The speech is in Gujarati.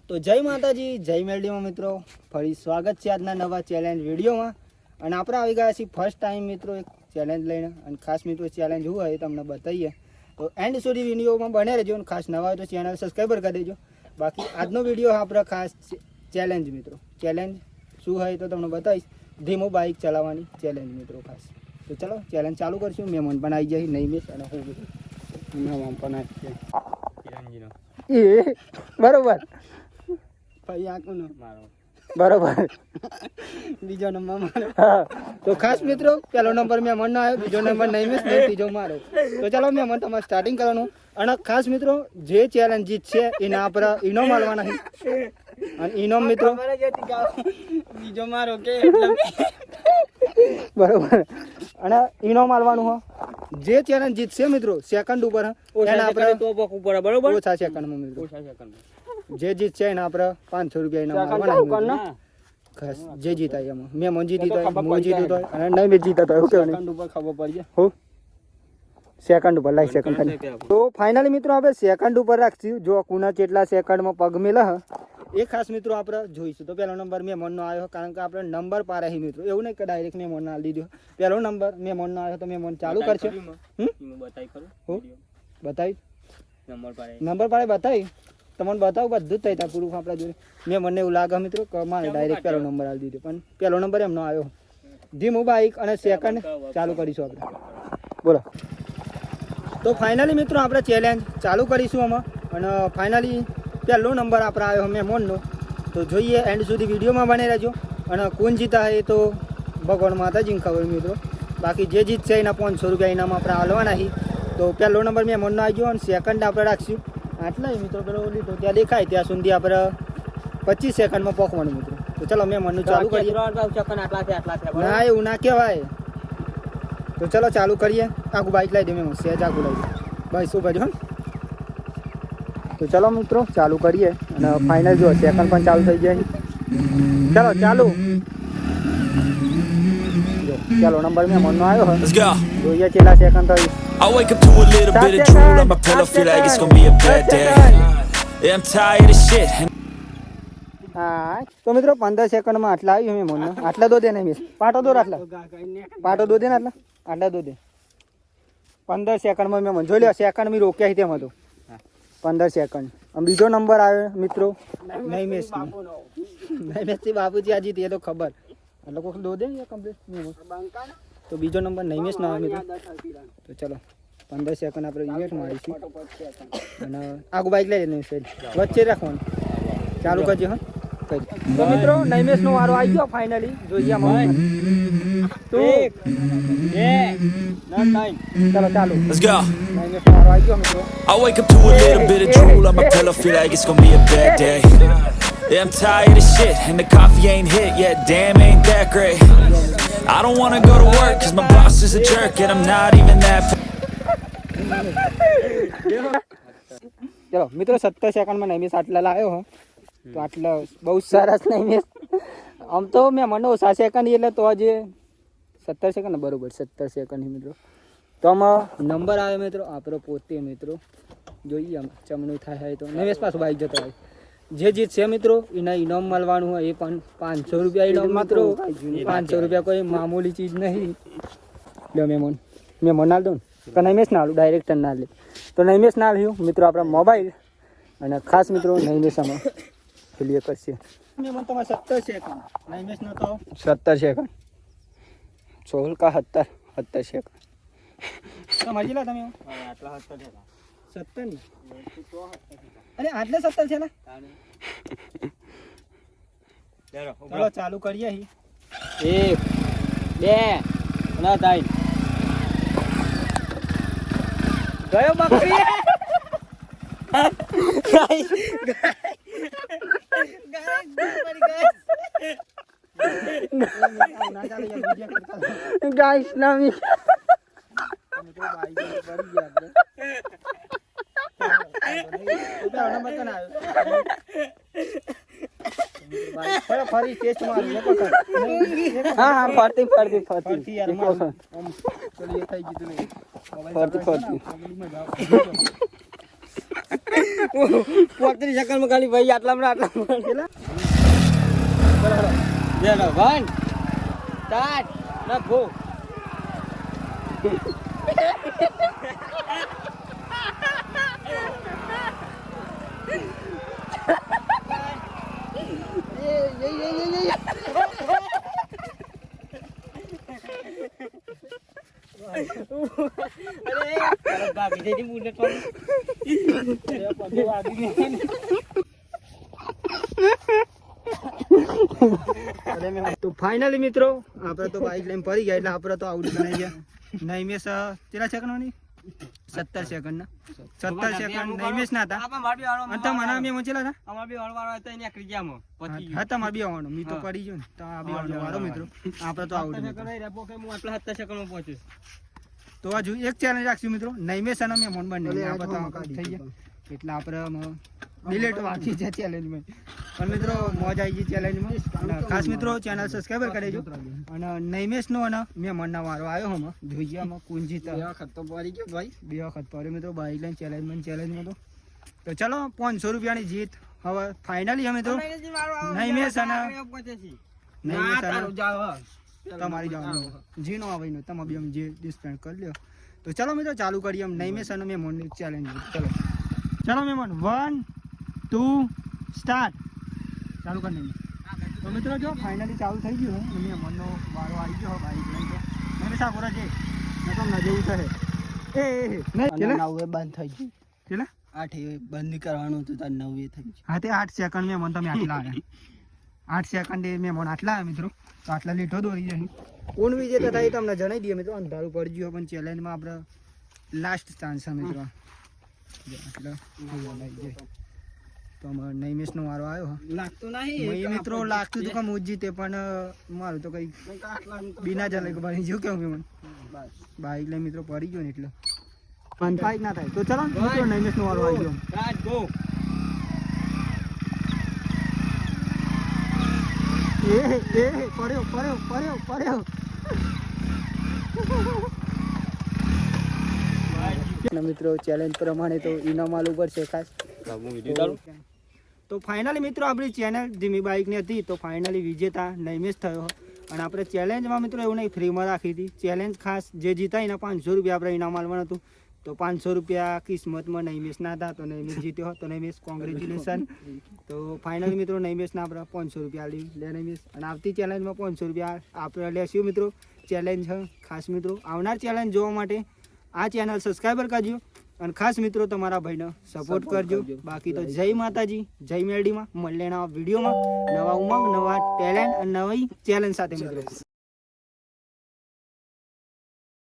તો જય માતાજી, જય મેલડીમાં મિત્રો, ફરી સ્વાગત છે આજના નવા ચેલેન્જ વિડીયોમાં. અને આપણે આવી ગયા છીએ ફર્સ્ટ ટાઈમ મિત્રો એક ચેલેન્જ લઈને. અને ખાસ મિત્રો ચેલેન્જ શું હોય એ તમને બતાવીએ, તો એન્ડ સુધી વિડીયોમાં બને રહેજો. અને ખાસ નવા હોય તો ચેનલ સબસ્ક્રાઈબર કરી દેજો. બાકી આજનો વિડીયો આપણે ખાસ ચેલેન્જ મિત્રો, ચેલેન્જ શું હોય તો તમને બતાવીશ. ધીમો બાઇક ચલાવવાની ચેલેન્જ મિત્રો ખાસ. તો ચલો ચેલેન્જ ચાલુ કરશું. મહેમાન પણ આવી જાય નહીં મિસ, અને હું મહેમાન પણ આવી જાય એ બરોબર ભાઈ આંખોનો મારો બરોબર. બીજો નંબર મારો. હા તો ખાસ મિત્રો પહેલો નંબર મહેમાનનો આવ્યો, બીજો નંબર નહીં મિસ, ત્રીજો મારો. તો ચાલો મહેમાન તમારે સ્ટાર્ટિંગ કરવાનું. અને ખાસ મિત્રો જે ચેલેન્જ જીતશે એના આપણે ઇનામ મળવાના છે. અને ઇનામ મિત્રો બીજો મારો કે બરોબર. અને ઇનામ મળવાનું હો જે ચેલેન્જ જીતશે મિત્રો સેકન્ડ ઉપર એના આપણે બરોબર ઓછા સેકન્ડમાં મિત્રો જે જીતશે એના આપણે 500 રૂપિયા ઇનામ મળવાના. ખાસ જે જીતાય એમાં મેં જીતી તો હું જીતું તો અને નહીં મેં જીતા તો સેકન્ડ ઉપર ખબર પડી જાય. હું સેકન્ડ ઉપર લાઈ સેકન્ડ. તો ફાઇનલી મિત્રો આપણે સેકન્ડ ઉપર રાખશું. જો કુના કેટલા સેકન્ડમાં પગ મેલા એ ખાસ મિત્રો આપણે જોઈશું. તો પહેલો નંબર મેં મનનો આવ્યો, કારણ કે આપણે નંબર પારે હી મિત્રો, એવું નહીં કે ડાયરેક્ટ મેં મનનો આપી દીધો. પહેલો નંબર મેં મનનો આવ્યો તો મેં મન ચાલુ કરશે. બતાવી નંબર પારે બતાવી તમને બતાવું, બધું જ થઈ પૂરું આપણા જોડે. મેં મને એવું લાગે મિત્રો કે મારે ડાયરેક્ટ પહેલો નંબર આપી દીધો, પણ પહેલો નંબર એમનો આવ્યો. ધીમું બાઇક અને સેકન્ડ ચાલુ કરીશું આપણે. બોલો. તો ફાઇનલી મિત્રો આપણે ચેલેન્જ ચાલુ કરીશું આમાં. અને ફાઇનલી પહેલો નંબર આપણે આવ્યો મહેમાનનો. તો જોઈએ એન્ડ સુધી વિડીયોમાં બની રહેજો. અને કોણ જીતા એ તો ભગવાન માતાજીને ખબર મિત્રો. બાકી જે જીતશે એના 500 રૂપિયા ઇનામ આપણે હાલવાના છે. તો પહેલો નંબર મહેમાનનો આવી ગયો અને સેકન્ડ આપણે રાખશું આટલા મિત્રો. પેલો લીધો ત્યાં દેખાય ત્યાં સુધી આપણે 25 સેકન્ડમાં પકવાનું મિત્રો. તો ચલો મહેમાનનું ચાલુ કરીએ. ના એવું ના કહેવાય. તો ચલો ચાલુ કરીએ. આખું બાઇક લાવી દે મહેમાન, સહેજ આખું લાવી ભાઈ શું ભજો. તો ચલો મિત્રો ચાલુ કરીએ. અને ફાઇનલ જો સેકન્ડ પણ ચાલુ થઈ જાય. ચલો ચાલુ. ચાલો નંબર મહેમાનનો આવ્યો જોઈએ કેટલા સેકન્ડ થઈ. I wake up to a little bit of drool on my pillow, feel like it's gonna be a bad day. Yeah, I'm tired of shit. હા તો મિત્રો 15 સેકન્ડમાં આટલા આવ્યું મહેમાનનો. આટલા દો દે ને મિસ, પાટો દો આટલા, પાટો દો દે ને આટલા દો દે. 15 સેકન્ડમાં મહેમાન જોઈ લો. સેકન્ડ મેં રોક્યા છે તેમાં તો 15 સેકન્ડ. અને બીજો નંબર આવ્યો મિત્રો નહીં મિસ, નહીં મિસ બાપુજી આજી તે તો ખબર. એટલે કોઈ દો દે કમ્પ્લીટ. તો બીજો નંબર નહીં મિસ ના મિત્રો. તો ચલો 15 સેકન્ડ આપણે યુનિટ મારીશું. અને આગું બાઇક લઈ જઈને વચ્ચે રાખવાનું. ચાલુ કરજો. હા તો મિત્રો નહીં મિસનો વારો આવી ગયો ફાઇનલી. જોઈએ ચલો ચાલુ. Let's go. નહીં મિસનો વારો આવી ગયો મિત્રો. I wake up to a little bit of drool on my pillow, feel like it's gonna be a bad day. Yeah, I'm tired of shit and the coffee ain't hit yet. Damn, ain't that great. I don't wanna go to work cause my boss is a jerk and I'm not even that. ચલો મિત્રો 17 સેકન્ડમાં નહીં મિસ આટલા લાવ્યો હો. તો આટલા બહુ સરસ નહીં મિસ. આમ તો મેં મને ઓછા સેકન્ડ એટલે તો આજે 17 સેકન્ડ બરોબર 17 સેકન્ડ મિત્રો. તો આમાં નંબર આવે મિત્રો આપણો પોતે મિત્રો. જોઈએ આમ ચમનું થાય તો નહીં મિસ પાછું બાઇક જતો હોય. જે જીતશે મિત્રો એના ઇનામ મળવાનું હોય એ પણ 500 રૂપિયા ઇનામ મિત્રો. 500 રૂપિયા કોઈ મામૂલી ચીજ નહીં. લો મહેમાન ના દઉં તો નહીં મિસ ના લું, ડાયરેક્ટ ના લે. તો નહીં મિસ ના લ્યું મિત્રો આપણા મોબાઈલ. અને ખાસ મિત્રો નહીં મિસ આમાં ક્લિયર કરશે મહેમાન તમારે 17 સેકન્ડ. નહીં મિસ ના તો 17 સેકન્ડ 16 કા 17 સેકન્ડ. સમજી લા તમે આટલા 17 ની અરે આટલે 17 છે ને. ચલો ચાલુ કરીએ. 1 2 ના થાય ગયો બકરી. ગાઈસ નામી ફરી ટેસ્ટ મારી. હા ફરતી ફરતી 35 સેકન્ડમાં ખાલી ભાઈ આટલામાં કેટલા ચલો 1 સ્ટાર્ટ ના ગો તો ફાઇનલી મિત્રો આપણે તો બાઈક લઈને પડી ગયા એટલે આપણે તો આઉટ ગણાઈ ગયા નૈમેશ કેટલા સેકન્ડની 17 સેકન્ડ ના 17 સેકન્ડ નૈમેશ ના હતા અને તમારા મેં મોચેલા હતા અમાર બી હળવાળો હતા એને આકરી ગયા પછી હા તમારે બી આવવાનું મી તો પડી ગયો ને તો આ બી આવવાનું વારો મિત્રો આપણે તો આઉટ હું આટલા 17 સેકન્ડમાં પહોંચ્યો તો હજુ એક ચેલેન્જ રાખશું મિત્રો નૈમેશ અને મેં મોન બંને આપણે તો થઈ ગયા એટલે આપણે ડિલેટ વાંચી છે ચેલેન્જમાં પણ મિત્રો મોજ આવી ગઈ ચેલેન્જમાં ખાસ મિત્રો ચેનલ સબસ્ક્રાઈબર કરી દેજો અને નૈમેશનો અને મેં મનના વારો આવ્યો હમ જોઈએ આમાં કોણ જીત બે વખત પડ્યો મિત્રો બાઈક લઈને ચેલેન્જમાં તો ચલો 500 રૂપિયાની જીત હવે ફાઇનલી અમે તો નૈમેશ અને તમારી જવાનું જી નો આવે તમે બી જે ડિસ્પેન્ડ કરી લ્યો તો ચલો મિત્રો ચાલુ કરીએ એમ નૈમેશ અને મેં મોનની ચેલેન્જ ચલો મેમન 1 2 સ્ટાર્ટ ચાલુ કરી દઈએ તો મિત્રો જો ફાઇનલી ચાલુ થઈ ગયું અને મનનો વારો આવી ગયો બાઈક લઈને મને સાગોરા છે નકમ ન જેવું છે એ નહીં 9 બંધ થઈ ગયું કેટલા 8 બંધ કરવાનું હતું તો 9 થઈ ગયું હા તે 8 સેકન્ડ મેં મન તમે આટલા આવ્યા 8 સેકન્ડ મેં મન આટલા આવ્યા મિત્રો તો આટલા લીટો દોરી જાય કોણ વિજેતા થાય તમને જણાવી દઈએ મિત્રો અંધારું પડી ગયું પણ ચેલેન્જમાં આપણે લાસ્ટ ચાન્સ છે મિત્રો તો નૈમેશનો વારો આવ્યો લાગતું નહીં મિત્રો લાગતું હતું કે હું જીતે પણ મારું તો કઈ બિના ચાલે બની ગયું કેવું મને બાઈક લઈ મિત્રો પડી ગયો ને એટલે પણ ફાઈક ના થાય તો ચલો મિત્રો નૈમેશનો વારો આવી ગયો પડ્યો મિત્રો ચેલેન્જ પ્રમાણે તો ઇનામ આલુ પર છે ખાસ તો ફાઇનલી મિત્રો આપણી ચેનલ ધીમી બાઇકની હતી તો ફાઇનલી વિજેતા નૈમેશ થયો અને આપણે ચેલેન્જમાં મિત્રો એવું નહીં ફ્રીમાં રાખી હતી ચેલેન્જ ખાસ જે જીતા એના 500 રૂપિયા આપણે ઇનામ આલવાનું હતું તો 500 રૂપિયા કિસ્મતમાં નૈમેશ ના હતા તો નૈમેશ જીત્યો તો નૈમેશ કોંગ્રેચ્યુલેશન તો ફાઇનલી મિત્રો નૈમેશના આપણે 500 રૂપિયા આલી લે નૈમેશ અને આવતી ચેલેન્જમાં 500 રૂપિયા આપણે લેશું મિત્રો ચેલેન્જ ખાસ મિત્રો આવનાર ચેલેન્જ જોવા માટે આ ચેનલ સબસ્ક્રાઈબર કરજો અને ખાસ મિત્રો તમારા ભાઈને સપોર્ટ કરજો બાકી તો જય માતાજી જય મેરડીમાં મળીએ નવા વિડીયોમાં નવા ઉમંગ નવા ટેલેન્ટ અને નવી ચેલેન્જ સાથે મિત્રો